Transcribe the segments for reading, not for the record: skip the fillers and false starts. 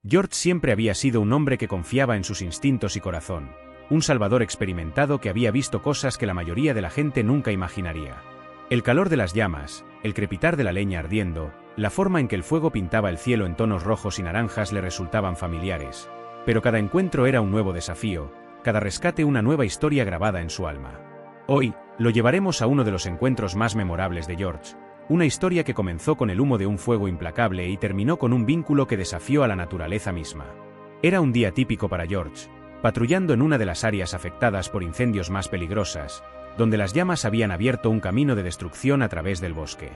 George siempre había sido un hombre que confiaba en sus instintos y corazón, un salvador experimentado que había visto cosas que la mayoría de la gente nunca imaginaría. El calor de las llamas, el crepitar de la leña ardiendo, la forma en que el fuego pintaba el cielo en tonos rojos y naranjas le resultaban familiares, pero cada encuentro era un nuevo desafío, cada rescate una nueva historia grabada en su alma. Hoy, lo llevaremos a uno de los encuentros más memorables de George, una historia que comenzó con el humo de un fuego implacable y terminó con un vínculo que desafió a la naturaleza misma. Era un día típico para George, patrullando en una de las áreas afectadas por incendios más peligrosas, donde las llamas habían abierto un camino de destrucción a través del bosque.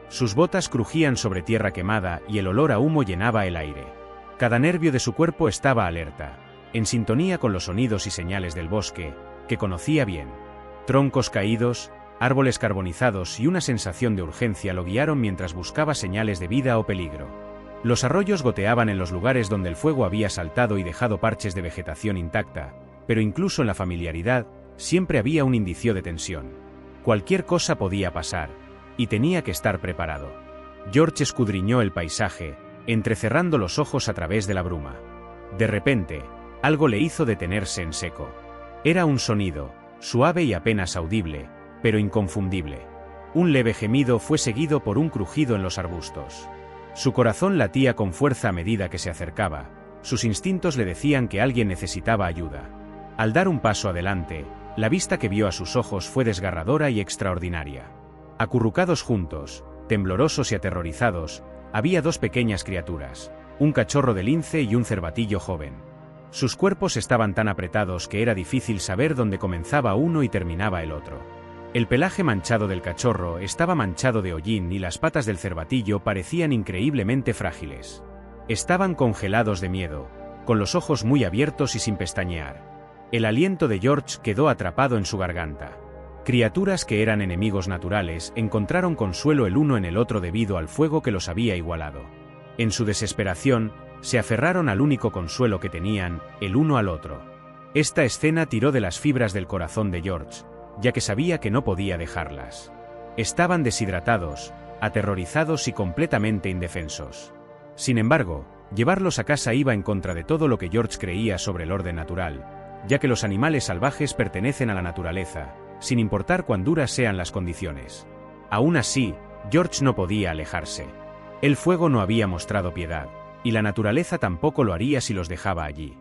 Sus botas crujían sobre tierra quemada y el olor a humo llenaba el aire. Cada nervio de su cuerpo estaba alerta, en sintonía con los sonidos y señales del bosque, que conocía bien. Troncos caídos, árboles carbonizados y una sensación de urgencia lo guiaron mientras buscaba señales de vida o peligro. Los arroyos goteaban en los lugares donde el fuego había saltado y dejado parches de vegetación intacta, pero incluso en la familiaridad, siempre había un indicio de tensión. Cualquier cosa podía pasar, y tenía que estar preparado. George escudriñó el paisaje, entrecerrando los ojos a través de la bruma. De repente, algo le hizo detenerse en seco. Era un sonido, suave y apenas audible, pero inconfundible. Un leve gemido fue seguido por un crujido en los arbustos. Su corazón latía con fuerza a medida que se acercaba, sus instintos le decían que alguien necesitaba ayuda. Al dar un paso adelante, la vista que vio a sus ojos fue desgarradora y extraordinaria. Acurrucados juntos, temblorosos y aterrorizados, había dos pequeñas criaturas, un cachorro de lince y un cervatillo joven. Sus cuerpos estaban tan apretados que era difícil saber dónde comenzaba uno y terminaba el otro. El pelaje manchado del cachorro estaba manchado de hollín y las patas del cervatillo parecían increíblemente frágiles. Estaban congelados de miedo, con los ojos muy abiertos y sin pestañear. El aliento de George quedó atrapado en su garganta. Criaturas que eran enemigos naturales encontraron consuelo el uno en el otro debido al fuego que los había igualado. En su desesperación, se aferraron al único consuelo que tenían, el uno al otro. Esta escena tiró de las fibras del corazón de George, ya que sabía que no podía dejarlas. Estaban deshidratados, aterrorizados y completamente indefensos. Sin embargo, llevarlos a casa iba en contra de todo lo que George creía sobre el orden natural, ya que los animales salvajes pertenecen a la naturaleza, sin importar cuán duras sean las condiciones. Aún así, George no podía alejarse. El fuego no había mostrado piedad, y la naturaleza tampoco lo haría si los dejaba allí.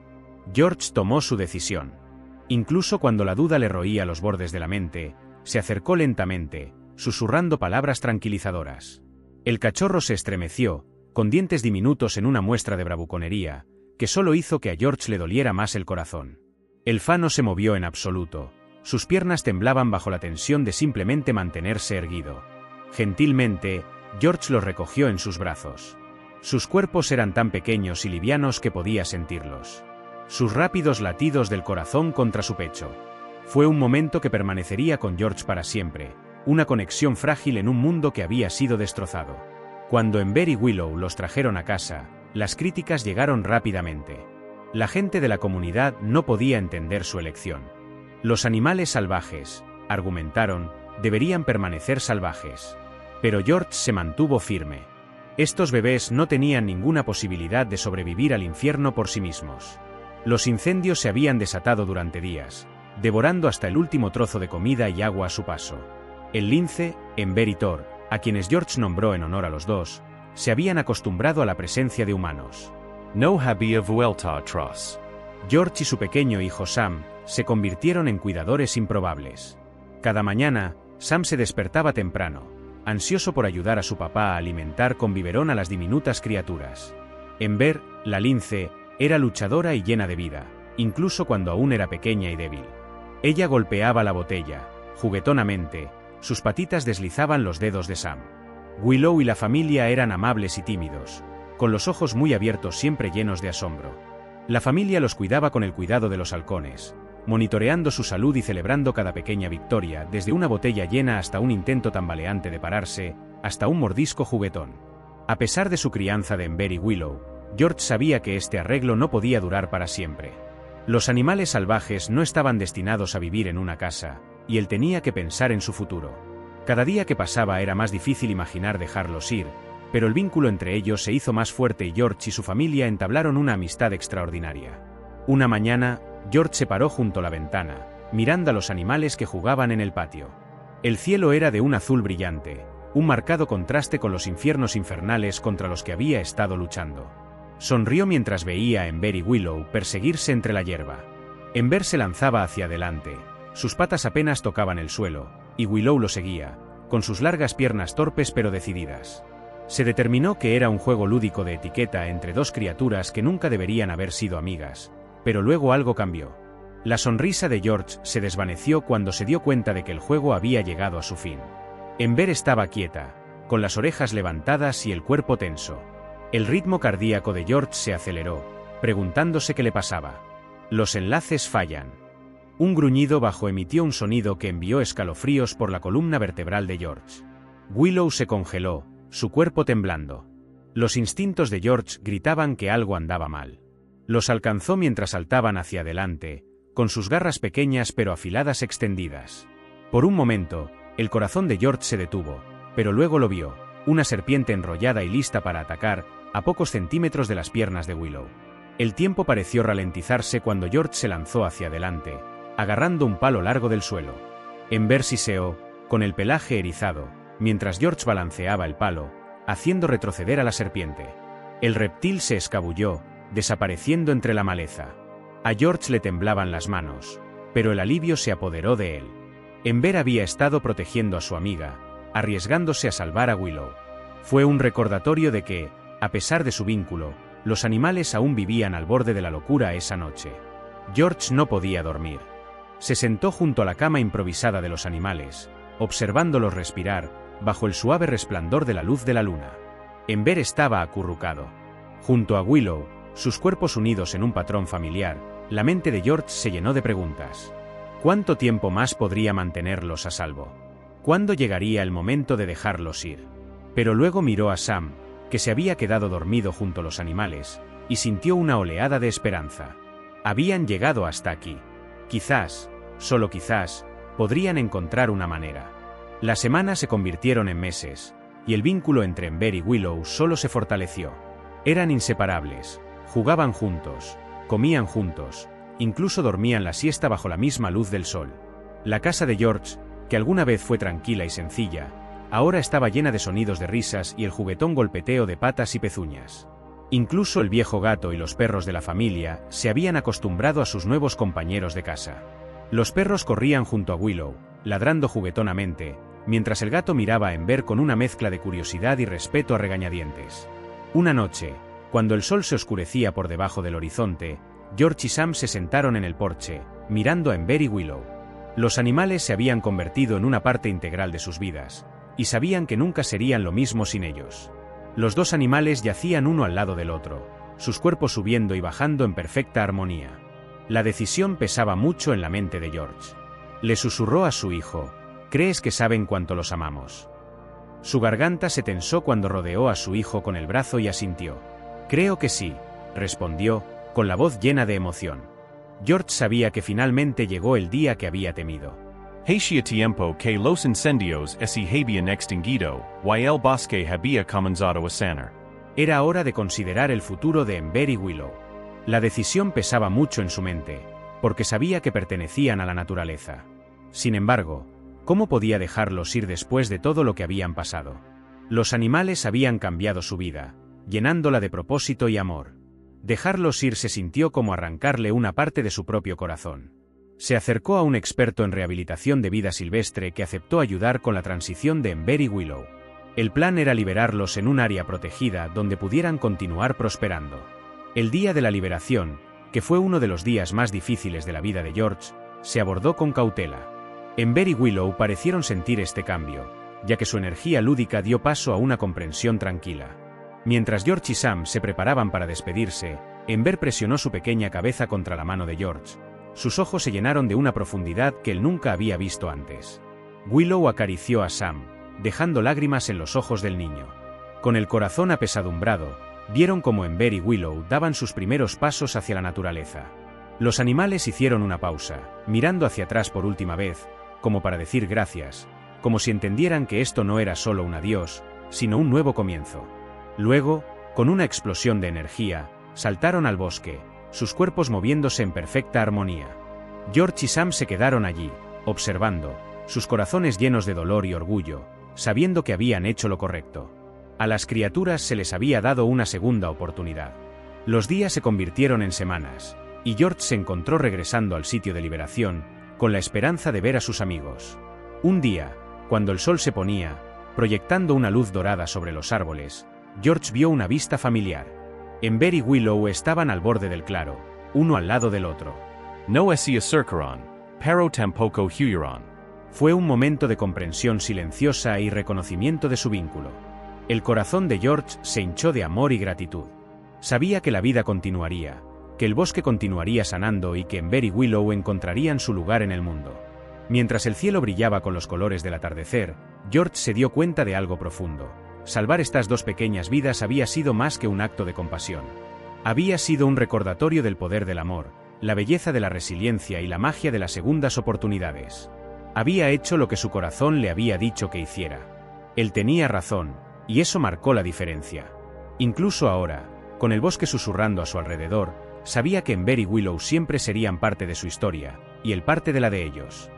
George tomó su decisión. Incluso cuando la duda le roía los bordes de la mente, se acercó lentamente, susurrando palabras tranquilizadoras. El cachorro se estremeció, con dientes diminutos en una muestra de bravuconería, que solo hizo que a George le doliera más el corazón. El Fa no se movió en absoluto, sus piernas temblaban bajo la tensión de simplemente mantenerse erguido. Gentilmente, George los recogió en sus brazos. Sus cuerpos eran tan pequeños y livianos que podía sentirlos. Sus rápidos latidos del corazón contra su pecho. Fue un momento que permanecería con George para siempre, una conexión frágil en un mundo que había sido destrozado. Cuando Ember y Willow los trajeron a casa, las críticas llegaron rápidamente. La gente de la comunidad no podía entender su elección. Los animales salvajes, argumentaron, deberían permanecer salvajes. Pero George se mantuvo firme. Estos bebés no tenían ninguna posibilidad de sobrevivir al infierno por sí mismos. Los incendios se habían desatado durante días, devorando hasta el último trozo de comida y agua a su paso. El lince, Ember y Thor, a quienes George nombró en honor a los dos, se habían acostumbrado a la presencia de humanos. No había vuelta atrás. George y su pequeño hijo Sam se convirtieron en cuidadores improbables. Cada mañana, Sam se despertaba temprano, ansioso por ayudar a su papá a alimentar con biberón a las diminutas criaturas. Ember, la lince, era luchadora y llena de vida, incluso cuando aún era pequeña y débil. Ella golpeaba la botella, juguetonamente, sus patitas deslizaban los dedos de Sam. Willow y la familia eran amables y tímidos, con los ojos muy abiertos siempre llenos de asombro. La familia los cuidaba con el cuidado de los halcones, monitoreando su salud y celebrando cada pequeña victoria, desde una botella llena hasta un intento tambaleante de pararse, hasta un mordisco juguetón. A pesar de su crianza de Ember y Willow, George sabía que este arreglo no podía durar para siempre. Los animales salvajes no estaban destinados a vivir en una casa, y él tenía que pensar en su futuro. Cada día que pasaba era más difícil imaginar dejarlos ir, pero el vínculo entre ellos se hizo más fuerte y George y su familia entablaron una amistad extraordinaria. Una mañana, George se paró junto a la ventana, mirando a los animales que jugaban en el patio. El cielo era de un azul brillante, un marcado contraste con los infiernos infernales contra los que había estado luchando. Sonrió mientras veía a Ember y Willow perseguirse entre la hierba. Ember se lanzaba hacia adelante, sus patas apenas tocaban el suelo, y Willow lo seguía, con sus largas piernas torpes pero decididas. Se determinó que era un juego lúdico de etiqueta entre dos criaturas que nunca deberían haber sido amigas, pero luego algo cambió. La sonrisa de George se desvaneció cuando se dio cuenta de que el juego había llegado a su fin. Ember estaba quieta, con las orejas levantadas y el cuerpo tenso. El ritmo cardíaco de George se aceleró, preguntándose qué le pasaba. Los enlaces fallan. Un gruñido bajo emitió un sonido que envió escalofríos por la columna vertebral de George. Willow se congeló, su cuerpo temblando. Los instintos de George gritaban que algo andaba mal. Los alcanzó mientras saltaban hacia adelante, con sus garras pequeñas pero afiladas extendidas. Por un momento, el corazón de George se detuvo, pero luego lo vio, una serpiente enrollada y lista para atacar, a pocos centímetros de las piernas de Willow. El tiempo pareció ralentizarse cuando George se lanzó hacia adelante, agarrando un palo largo del suelo. Ember siseó, con el pelaje erizado, mientras George balanceaba el palo, haciendo retroceder a la serpiente. El reptil se escabulló, desapareciendo entre la maleza. A George le temblaban las manos, pero el alivio se apoderó de él. Ember había estado protegiendo a su amiga, arriesgándose a salvar a Willow. Fue un recordatorio de que, a pesar de su vínculo, los animales aún vivían al borde de la locura esa noche. George no podía dormir. Se sentó junto a la cama improvisada de los animales, observándolos respirar, bajo el suave resplandor de la luz de la luna. Ember estaba acurrucado. Junto a Willow, sus cuerpos unidos en un patrón familiar, la mente de George se llenó de preguntas. ¿Cuánto tiempo más podría mantenerlos a salvo? ¿Cuándo llegaría el momento de dejarlos ir? Pero luego miró a Sam, que se había quedado dormido junto a los animales, y sintió una oleada de esperanza. Habían llegado hasta aquí. Quizás, solo quizás, podrían encontrar una manera. Las semanas se convirtieron en meses, y el vínculo entre Ember y Willow solo se fortaleció. Eran inseparables, jugaban juntos, comían juntos, incluso dormían la siesta bajo la misma luz del sol. La casa de George, que alguna vez fue tranquila y sencilla, ahora estaba llena de sonidos de risas y el juguetón golpeteo de patas y pezuñas. Incluso el viejo gato y los perros de la familia se habían acostumbrado a sus nuevos compañeros de casa. Los perros corrían junto a Willow, ladrando juguetonamente, mientras el gato miraba a Ember con una mezcla de curiosidad y respeto a regañadientes. Una noche, cuando el sol se oscurecía por debajo del horizonte, George y Sam se sentaron en el porche, mirando a Ember y Willow. Los animales se habían convertido en una parte integral de sus vidas, y sabían que nunca serían lo mismo sin ellos. Los dos animales yacían uno al lado del otro, sus cuerpos subiendo y bajando en perfecta armonía. La decisión pesaba mucho en la mente de George. Le susurró a su hijo: «¿Crees que saben cuánto los amamos?». Su garganta se tensó cuando rodeó a su hijo con el brazo y asintió. «Creo que sí», respondió, con la voz llena de emoción. George sabía que finalmente llegó el día que había temido. Hacia tiempo que los incendios se habían extinguido, y el bosque había comenzado a sanar. Era hora de considerar el futuro de Ember y Willow. La decisión pesaba mucho en su mente, porque sabía que pertenecían a la naturaleza. Sin embargo, ¿cómo podía dejarlos ir después de todo lo que habían pasado? Los animales habían cambiado su vida, llenándola de propósito y amor. Dejarlos ir se sintió como arrancarle una parte de su propio corazón. Se acercó a un experto en rehabilitación de vida silvestre que aceptó ayudar con la transición de Ember y Willow. El plan era liberarlos en un área protegida donde pudieran continuar prosperando. El día de la liberación, que fue uno de los días más difíciles de la vida de George, se abordó con cautela. Ember y Willow parecieron sentir este cambio, ya que su energía lúdica dio paso a una comprensión tranquila. Mientras George y Sam se preparaban para despedirse, Ember presionó su pequeña cabeza contra la mano de George. Sus ojos se llenaron de una profundidad que él nunca había visto antes. Willow acarició a Sam, dejando lágrimas en los ojos del niño. Con el corazón apesadumbrado, vieron cómo Ember y Willow daban sus primeros pasos hacia la naturaleza. Los animales hicieron una pausa, mirando hacia atrás por última vez, como para decir gracias, como si entendieran que esto no era solo un adiós, sino un nuevo comienzo. Luego, con una explosión de energía, saltaron al bosque, sus cuerpos moviéndose en perfecta armonía. George y Sam se quedaron allí, observando, sus corazones llenos de dolor y orgullo, sabiendo que habían hecho lo correcto. A las criaturas se les había dado una segunda oportunidad. Los días se convirtieron en semanas, y George se encontró regresando al sitio de liberación, con la esperanza de ver a sus amigos. Un día, cuando el sol se ponía, proyectando una luz dorada sobre los árboles, George vio una vista familiar. Ember y Willow estaban al borde del claro, uno al lado del otro. No se acercaron, pero tampoco huyeron. Fue un momento de comprensión silenciosa y reconocimiento de su vínculo. El corazón de George se hinchó de amor y gratitud. Sabía que la vida continuaría, que el bosque continuaría sanando y que Ember y Willow encontrarían su lugar en el mundo. Mientras el cielo brillaba con los colores del atardecer, George se dio cuenta de algo profundo. Salvar estas dos pequeñas vidas había sido más que un acto de compasión. Había sido un recordatorio del poder del amor, la belleza de la resiliencia y la magia de las segundas oportunidades. Había hecho lo que su corazón le había dicho que hiciera. Él tenía razón, y eso marcó la diferencia. Incluso ahora, con el bosque susurrando a su alrededor, sabía que Ember y Willow siempre serían parte de su historia, y él parte de la de ellos.